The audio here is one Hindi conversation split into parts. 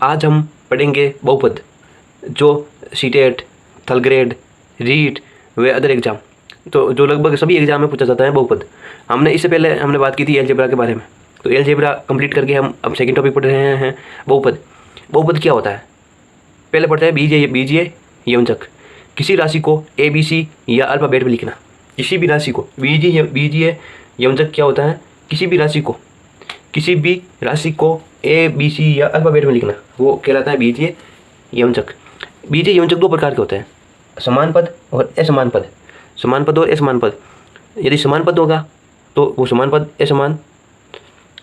आज हम पढ़ेंगे बहुपद, जो सीटेट, थर्ड ग्रेड, रीट व अदर एग्ज़ाम, तो जो लगभग सभी एग्ज़ाम में पूछा जाता है बहुपद। इससे पहले हमने बात की थी अलजेब्रा के बारे में, तो अलजेब्रा कंप्लीट करके हम अब सेकंड टॉपिक पढ़ रहे हैं बहुपद। बहुपद क्या होता है? पहले पढ़ते हैं बीजीय यमचक। किसी राशि को ABC या अल्फ़ाबेट में लिखना। किसी भी राशि को बीजीय यमचक क्या होता है? किसी भी राशि को ABC या अल्फ़ाबेट में लिखना, वो कहलाता है बीजीय यमचक। बीजीय यमचक दो प्रकार के होते हैं, समान पद और असमान पद। समान पद और असमान पद। यदि समान पद होगा तो वो समान पद असमान,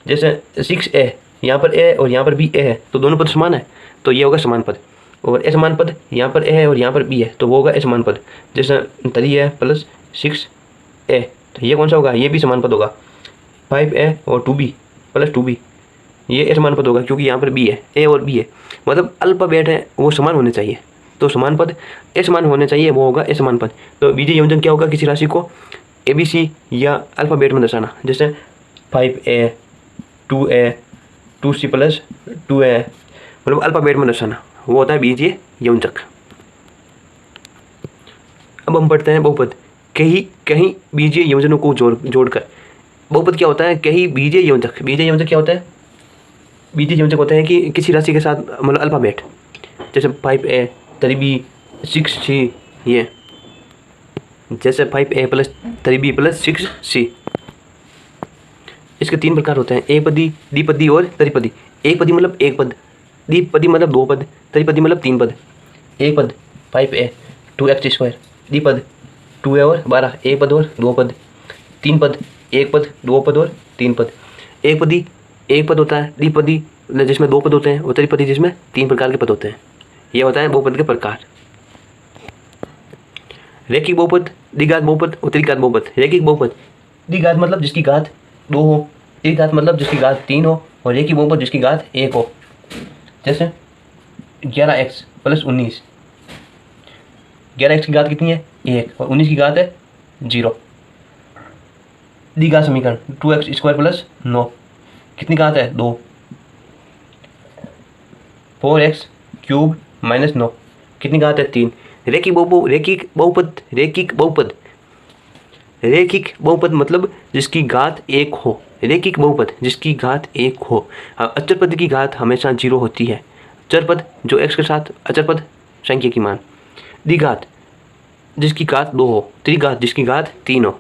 जैसे 6A, यहाँ पर A और यहाँ पर भी A है, तो दोनों पद समान है, तो ये होगा समान पद। और असमान पद, यहाँ पर A है और यहाँ पर B है, तो वो होगा असमान पद। जैसे 3A प्लस 6A, तो ये कौन सा होगा? ये भी समान पद होगा। 5A और 2B प्लस 2B, ये असमान पद होगा क्योंकि यहाँ पर B है, A और B है, मतलब अल्फ़ाबेट है वो समान होने चाहिए, तो समान पद असमान होने चाहिए, वो होगा असमान पद। तो बीजीय यमचक क्या होगा? किसी राशि को ABC या अल्फ़ाबेट में दर्शाना, जैसे 5A 2A 2C plus 2A, मतलब अल्फ़ाबेट में दर्शाना, वो होता है बीजीय यमचक। अब हम पढ़ते हैं बहुपद। कहीं बीजीय यमचकों को जोड़कर बहुपद क्या होता है? कहीं बीजीय यमचक। बीजीय यमचक क्या होता है? बीजीय यमचक होता है कि किसी राशि के साथ मतलब अल्फ़ाबेट, जैसे 5A 3B 6C, ये जैसे 5A plus 3B plus 6C। इसके 3 प्रकार होते हैं, एकपदी, द्विपदी और त्रिपदी। एकपदी मतलब एक पद, द्विपदी मतलब दो पद, त्रिपदी मतलब 3 पद। एक पद 5A 2x², द्विपद 2A और 12, एक पद और दो पद। 3 पद, एक पद, दो पद और 3 पद। एकपदी एक पद होता है, द्विपदी जिसमें 2 पद होते हैं, और त्रिपदी जिसमें 3 प्रकार के पद होते हैं। यह होता है बहुपद के प्रकार। रैखिक बहुपद, द्विघात बहुपद और त्रिघात बहुपद। रैखिक बहुपद, द्विघात मतलब जिसकी घात 2 हो, त्रिघात मतलब जिसकी घात 3 हो, और रैखिक बहुपद जिसकी घात 1 हो। जैसे 11x प्लस 19, 11x की घात कितनी है? 1, और 19 की घात है 0। द्विघात समीकरण 2x² प्लस 9, कितनी घात है? 2। 4x³ माइनस 9, कितनी घात है? 3। रैखिक बहुपद मतलब जिसकी घात 1 हो। रैखिक बहुपद जिसकी घात 1 हो। अचर पद की घात हमेशा 0 होती है। चर पद जो x के साथ अचर पद संख्या की मान। द्विघात जिसकी घात 2 हो, त्रिघात जिसकी घात 3 हो।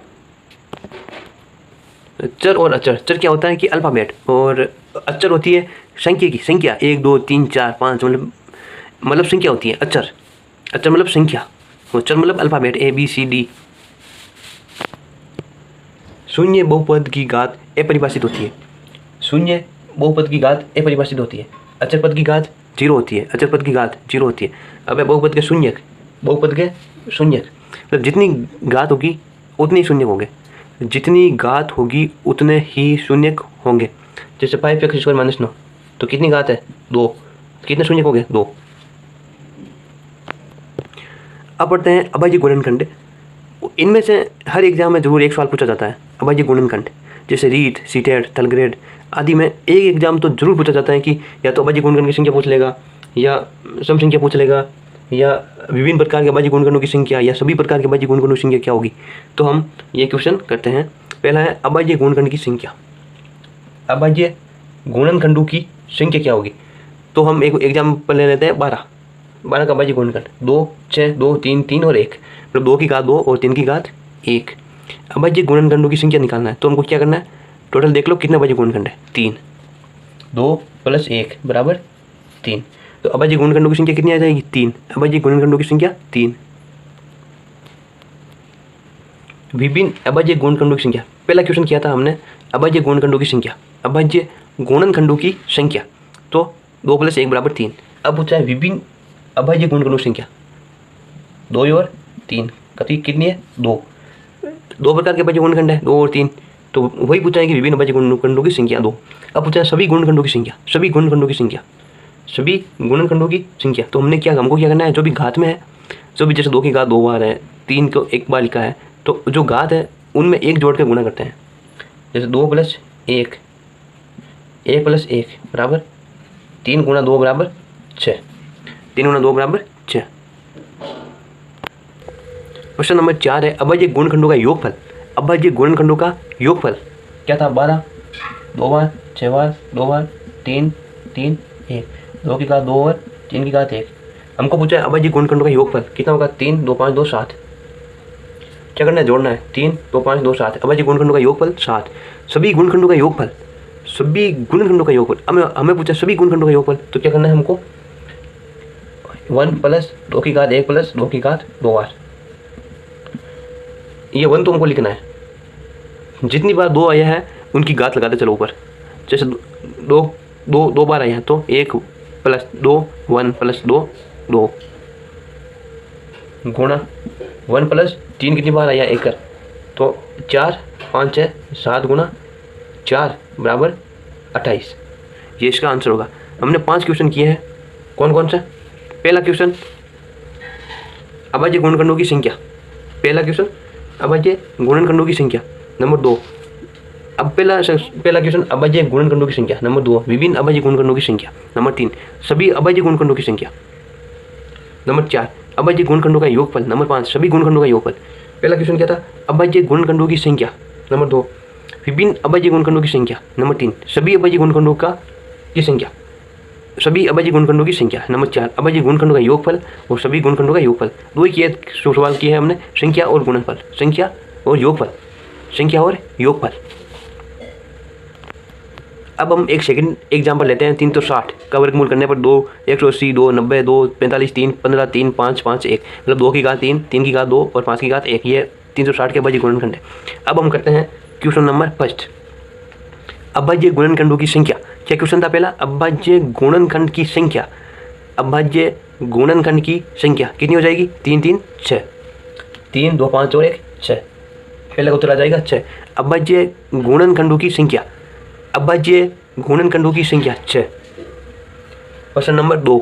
चर और अचर, चर क्या होता है कि अल्फ़ाबेट, और अचर होती है संख्या की, संख्या 1 2 3 4 5, मतलब संख्या होती है अचर। अचर मतलब संख्या, और चर मतलब अल्फ़ाबेट ABCD। शून्य बहुपद की घात अपरिभाषित होती है। शून्य बहुपद की घात अपरिभाषित होती है। अचर पद की घात 0 होती है, अचर पद की घात 0 होती है। अब बहुपद के शून्यक, मतलब जितनी घात होगी उतने ही शून्यक होंगे, जितनी घात होगी उतने ही शून्यक होंगे। जैसे 5x² माइनस 9, तो कितनी घात है? 2, कितने शून्यक हो गए? 2। अब पढ़ते हैं अभाज्य गुणनखंड। इनमें से हर एग्जाम में जरूर एक सवाल पूछा जाता है, अभाज्य गुणनखंड। जैसे रीट, सीटेट, थर्ड ग्रेड आदि में एक एग्जाम तो जरूर पूछा जाता है कि या तो अभाज्य गुणनखंड की संख्या पूछ लेगा, या सम संख्या पूछ लेगा, या विभिन्न प्रकार के अभाज्य गुणनखंडों की संख्या, या सभी प्रकार के अभाज्य गुणनखंडों की संख्या क्या होगी। तो हम ये क्वेश्चन करते हैं। पहला है अभाज्य गुणनखंड की संख्या। अभाज्य गुणनखंडों की संख्या क्या होगी? तो हम एक एग्जाम्पल ले लेते हैं 12 का अभाज्य गुणनखंड 2 6 2 3 3 और 1, मतलब 2 की घात 2 और 3 की घात 1। अभाज्य गुणनखंडों की संख्या निकालना है, तो हमको क्या करना है? टोटल देख लो कितने अभाज्य गुणनखंड है? 3। 2 प्लस 1 बराबर 3। तो अभाज्य गुणनखंडों की संख्या कितनी आ जाएगी? 3। अभाज्य गुणनखंडों की संख्या 3। विभिन्न अभाज्य गुणनखंडों की संख्या, पहला क्वेश्चन किया था हमने अभाज्य गुणनखंडों की संख्या, अभाज्य गुणनखंडों की संख्या, तो 2 प्लस 1 बराबर 3। अब पूछा है विभिन्न अभाज्य गुणनखंडों की संख्या, 2 और 3, कितनी है? 2। 2 प्रकार के अभाज्य गुणनखंड है, 2 और 3, तो वही पूछा है कि विभिन्न अभाज्य गुणनखंडों की संख्या 2। अब पूछा है सभी गुणनखंडों की संख्या, सभी गुणनखंडों की संख्या, सभी गुणनखंडों की संख्या। तो हमको क्या करना है? जो भी घात में है, जो भी जैसे 2 की घात 2 बार है, 3 को 1 बार लिखा है, तो जो घात है उनमें 1 जोड़ के गुणा करते हैं। जैसे 2 प्लस 1 1 + 1 बराबर 3 × 2 बराबर 6, 3 × 2 बराबर 6। क्वेश्चन नंबर 4 है अभाज्य गुणनखंडों का योगफल। अभाज्य गुणनखंडों का योगफल क्या था? 12 2 बार 6 बार 2 बार 3 3 1, 2 की घात 2 और 3 की घात 1। हमको पूछा है अभाज्य गुणनखंडों का योगफल कितना होगा? 3 2 5 2 7। क्या करना है? जोड़ना है। 3 2 5 2 7। अभाज्य गुणनखंडों का योगफल 7। सभी गुणनखंडों का योगफल, सभी गुणनखंडों का योगफल। हमें पूछा सभी गुणनखंडों का योगफल, तो क्या करना है हमको? 1 + 2 की घात 1 + 2 की घात 2 बार। ये 1 तो हमको लिखना है, जितनी बार 2 आया है उनकी घात लगाते चलो ऊपर। जैसे 2 बार आया है तो 1 + 2 1 + 2 2 गुणा 1 + 3 कितनी बार आया? 1 तो 4 5 6 7 गुणा 4 बराबर 28। ये इसका आंसर होगा। हमने 5 क्वेश्चन किए हैं। कौन कौन से? पहला क्वेश्चन अभाज्य गुणनखंडों की संख्या। पहला क्वेश्चन अभाज्य गुणनखंडों की संख्या। नंबर 2 अब पहला क्वेश्चन अभाज्य गुणनखंडों की संख्या। नंबर 2 विभिन्न अभाज्य गुणनखंडों की संख्या। नंबर 3 सभी अभाज्य गुणनखंडों की संख्या। नंबर 4 अभाज्य गुणनखंडों का योगफल। नंबर 5 सभी गुणनखंडों का योगफल। पहला क्वेश्चन क्या था? अभाज्य गुणनखंडों की संख्या। नंबर 2 विभिन्न अभाज्य गुणनखंडों की संख्या। नंबर 3 सभी अभाज्य गुणनखंडों की संख्या, सभी अभाज्य गुणनखंडों की संख्या। नंबर 4 अभाज्य गुणनखंडों का योगफल और सभी गुणनखंडों का योगफल। दो ही किए सवाल किए हैं हमने, संख्या और गुणनफल, संख्या और योगफल, संख्या और योगफल। अब हम एक सेकंड एग्जाम्पल लेते हैं। 3 तो 60 का वर्गमूल करने पर 2 180 2 90 2 45 3 15 3 5 5 1, मतलब 2 की घात 3 3 की घात 2 और 5 की घात 1। ये 360 के अभाज्य गुणनखंड है। अब हम करते हैं क्वेश्चन नंबर 1, अभाज्य गुणनखंडों की संख्या। क्या क्वेश्चन था पहला? अभाज्य गुणनखंड की संख्या। अभाज्य गुणनखंड की संख्या कितनी हो जाएगी? 3 3 6, 3 2 5 और 1 6। पहले का उत्तर आ जाएगा 6। अभाज्य गुणनखंडों की संख्या, अभाज्य गुणनखंडों की संख्या 6। प्रश्न नंबर 2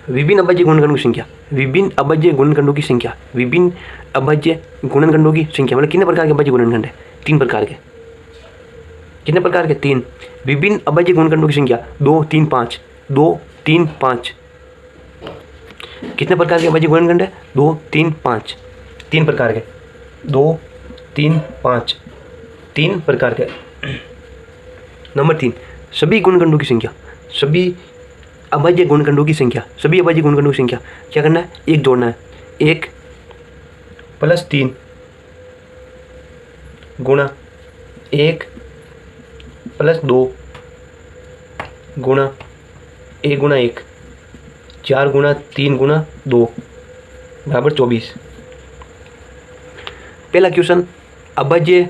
विभिन्न अभाज्य गुणनखंडों की संख्या। विभिन्न अभाज्य गुणनखंडों की संख्या, विभिन्न अभाज्य गुणनखंडों की संख्या मतलब कितने प्रकार के अभाज्य गुणनखंड है? 3 प्रकार के। कितने प्रकार के? 3। विभिन्न अभाज्य गुणनखंडों की संख्या 2 3 5, 2 3 5। कितने प्रकार के अभाज्य गुणनखंड है? 2 3 5, 3 प्रकार के। 2 3 5, 3 प्रकार के। नंबर 3 सभी गुणनखंडों की संख्या, सभी अभाज्य गुणनखंडों की संख्या, सभी अभाज्य गुणनखंडों की संख्या। क्या करना है? 1 जोड़ना है। 1 + 3 गुणा 1 + 2 गुणा 1 गुणा 1, 4 गुणा 3 गुणा 2 बराबर 24। पहला क्वेश्चन अभाज्य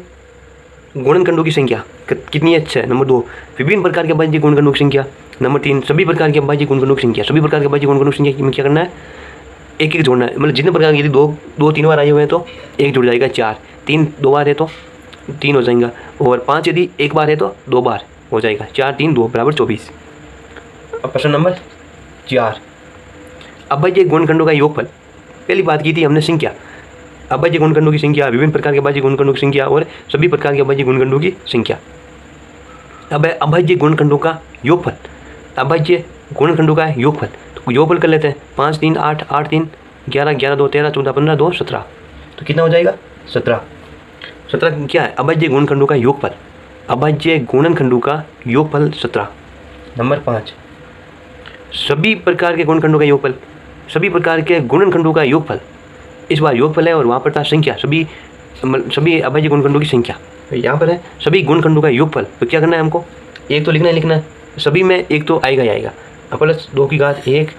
गुणनखंडों की संख्या कितनी है? 6। नंबर 2 विभिन्न प्रकार के अभाज्य गुणनखंडों की संख्या। नंबर 3 सभी प्रकार के अभाज्य गुणनखंडों की संख्या। सभी प्रकार के अभाज्य गुणनखंडों की संख्या में क्या करना है? 1 1 जोड़ना है। मतलब जितने प्रकार के, यदि 2 3 बार आए हुए हैं तो 1 जुड़ जाएगा 4, 3 2 बार है तो 3 हो जाएगा, और 5 यदि 1 बार है तो 2 बार हो जाएगा। 4 3 2 बराबर 24। अब प्रश्न नंबर 4 अभाज्य गुणनखंडों का योगफल। पहली बात की थी हमने संख्या, अभाज्य गुणनखंडों की संख्या, विभिन्न प्रकार के अभाज्य गुणनखंडों की संख्या और सभी प्रकार के अभाज्य गुणनखंडों की संख्या। अब है अभाज्य गुणनखंडों का योगफल। अभाज्य गुणनखंडों का योगफल, तो योगफल कर लेते हैं। 5 3 8 8 3 11 11 2 13 14 15 2 17, तो कितना हो जाएगा? 17। 17 क्या है? अभाज्य गुणनखंडों का योगफल। अभाज्य गुणनखंडों का योगफल 17। नंबर 5 सभी प्रकार के गुणनखंडों का योगफल, सभी प्रकार के गुणनखंडों का योगफल। इस बार योगफल है और वहाँ पर था संख्या, सभी अभाज्य गुणनखंडों की संख्या। यहाँ पर है सभी गुणनखंडों का योगफल, तो क्या करना है हमको? एक तो लिखना है, सभी में एक तो आएगा ही आएगा। प्लस 2 की घात 1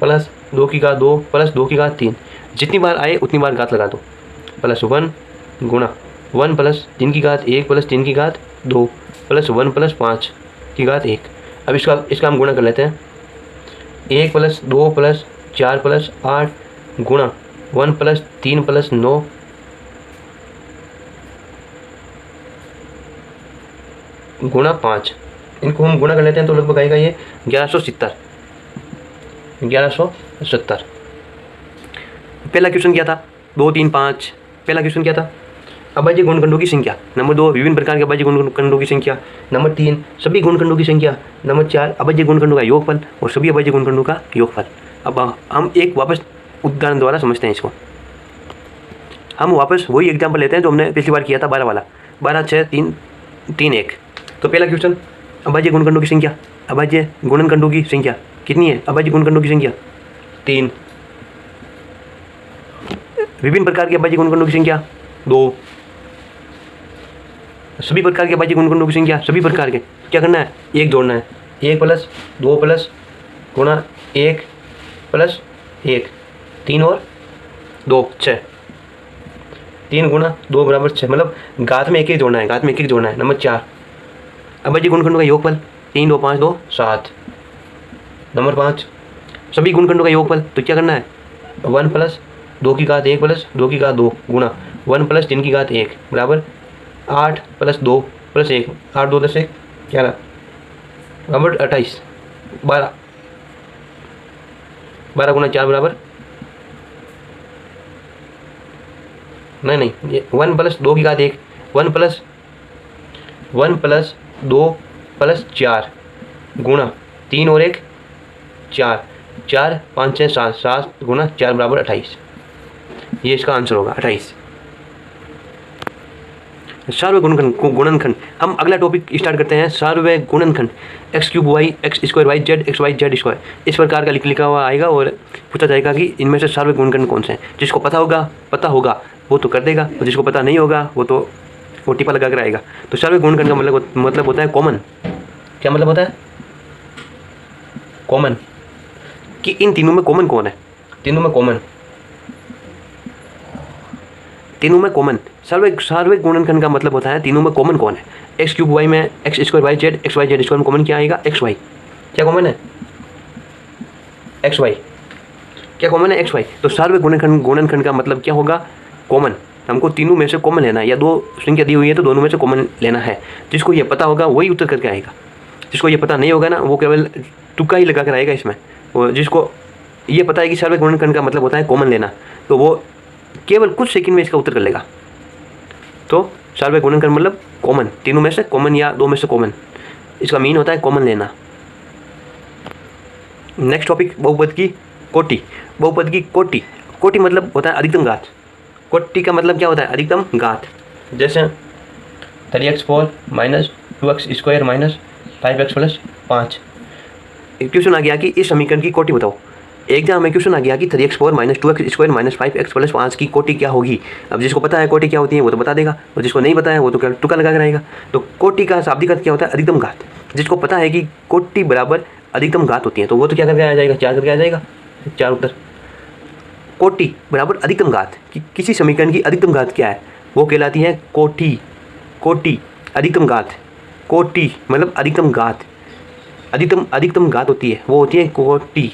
प्लस 2 की घात 2 प्लस 2 की घात 3, जितनी बार आए उतनी बार घात लगा दो। प्लस 1 गुणा 1 प्लस 3 की घात 1 प्लस 3 की घात 2 प्लस 1 प्लस 5 की घात 1। अब इसका हम गुणा कर लेते हैं। 1 प्लस 2 प्लस 4 प्लस 8 गुणा 1 प्लस 3 प्लस 9 गुणा 5। इनको हम गुणा कर लेते हैं तो लगभग आएगा ये 1170। पहला क्वेश्चन क्या था? 2 3 5। पहला क्वेश्चन क्या था? अभाज्य गुणनखंडों की संख्या। नंबर 2 विभिन्न प्रकार के अभाज्य गुणनखंडों की संख्या। नंबर 3 सभी गुणनखंडों की संख्या। नंबर 4 अभाज्य गुणनखंडों का योगफल और सभी अभाज्य गुणनखंडों का योगफल। अब हम एक वापस उदाहरण द्वारा समझते हैं इसको। हम वापस वही एग्जाम्पल लेते हैं जो हमने पिछली बार किया था 12 वाला, 12, 6, 3, 3, 1। तो पहला क्वेश्चन, अभाज्य गुणनखंडों की संख्या। अभाज्य गुणनखंडों की संख्या कितनी है? अभाज्य गुणनखंडों की संख्या 3। विभिन्न प्रकार के अभाज्य गुणनखंडों की संख्या 2। सभी प्रकार के अभाज्य गुणनखंडों की संख्या, सभी प्रकार के क्या करना है? 1 जोड़ना है। 1 + 2 + गुणा 1 + 1, 3 और 2 6। 3 × 2 = 6, मतलब घात में 1 जोड़ना है, घात में 1 जोड़ना है। नंबर 4 अभाज्य गुणनखंडों का योगफल। 3, 2, 5, 2, 7। नंबर 5 सभी गुणनखंडों का योगफल। तो क्या करना है? 1 + 2 की घात 1 + 2 की घात 2 गुणा 1 + 3 की घात 1 बराबर 8 + 2 + 1, 8, 2, 10, 1, 11 बराबर 28। 12 × 4 बराबर नहीं ये 1 + 2 की घात 1, 1 + 2 + 4 गुणा 3 और 1 4, 4, 5, 6, 7, 7 × 4 बराबर 28। ये इसका आंसर होगा 28। सार्वगुणनखंड गुणनखंड। हम अगला टॉपिक स्टार्ट करते हैं, सार्वगुणनखंड। गुणनखंड x³ y x² y z xy z², इस प्रकार का लिखा हुआ आएगा और पूछा जाएगा कि इनमें से सार्वगुणनखंड कौन से हैं। जिसको पता होगा वो तो कर देगा, और जिसको पता नहीं होगा वो टिप्पा लगा कर आएगा। तो सार्वगुणनखंड का मतलब होता है कॉमन। क्या मतलब होता है? कॉमन। कि इन तीनों में कॉमन कौन है? तीनों में कॉमन। सार्वगिक गुणनखंड का मतलब होता है तीनों में कॉमन कौन है। x³ y में x² y z xy z² में कॉमन क्या आएगा? xy। क्या कॉमन है? xy। क्या कॉमन है? xy। तो सार्वगिक गुणनखंड का मतलब क्या होगा? कॉमन। हमको तीनों में से कॉमन लेना है, या 2 संख्या दी हुई है तो दोनों में से कॉमन लेना है। जिसको ये पता होगा वही उत्तर करके आएगा। जिसको ये पता नहीं होगा ना, वो केवल तुक्का ही लगा कर आएगा इसमें। और जिसको ये पता है कि सार्वगिक गुणनखंड का मतलब होता है कॉमन लेना, तो वो केवल कुछ सेकंड में इसका उत्तर कर लेगा। तो सार्वगिक गुणनखंड मतलब कॉमन, तीनों में से कॉमन या 2 में से कॉमन, इसका मीन होता है कॉमन लेना। नेक्स्ट टॉपिक, बहुपद की कोटि। बहुपद की कोटि मतलब होता है अधिकतम घात। कोटि का मतलब क्या होता है? अधिकतम घात। जैसे 3x4 - 2x² - 5x + 5। क्वेश्चन आ गया कि इस समीकरण की कोटि बताओ। एग्जाम में क्वेश्चन आ गया कि 3x4 - 2x² - 5x + 5 की कोटि क्या होगी। अब जिसको पता है कोटि क्या होती है वो तो बता देगा, और जिसको नहीं पता है वो तो तुक्का लगा कर आएगा। तो कोटि का शाब्दिक अर्थ क्या होता है? अधिकतम घात। जिसको पता है कि कोटि बराबर अधिकतम घात होती है तो वो तो क्या करके आ जाएगा? 4 करके आ जाएगा। 4 उत्तर। कोटि बराबर अधिकतम घात, कि किसी समीकरण की अधिकतम घात क्या है वो कहलाती है कोटि। कोटि अधिकतम घात, कोटि मतलब अधिकतम घात, अधिकतम घात होती है वो होती है कोटि।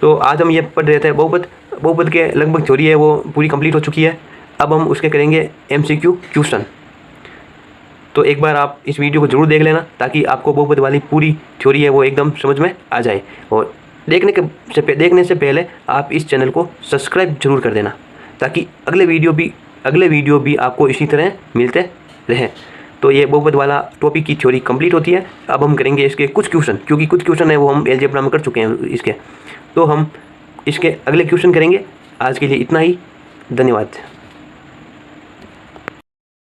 तो आज हम ये पढ़ रहे थे बहुपद के लगभग थ्योरी है वो पूरी कंप्लीट हो चुकी है। अब हम उसके करेंगे MCQ क्वेश्चन। तो एक बार आप इस वीडियो को जरूर देख लेना ताकि आपको बहुपद वाली पूरी थ्योरी है वो एकदम समझ में आ जाए। और देखने से पहले आप इस चैनल को सब्सक्राइब जरूर कर देना ताकि अगले वीडियो भी आपको इसी तरह मिलते रहें। तो ये बहुपद वाला टॉपिक की थ्योरी कंप्लीट होती है। अब हम करेंगे इसके कुछ क्वेश्चन, क्योंकि कुछ क्वेश्चन है वो हम अलजेब्रा में कर चुके हैं इसके, तो हम इसके अगले क्वेश्चन करेंगे। आज के लिए इतना ही, धन्यवाद।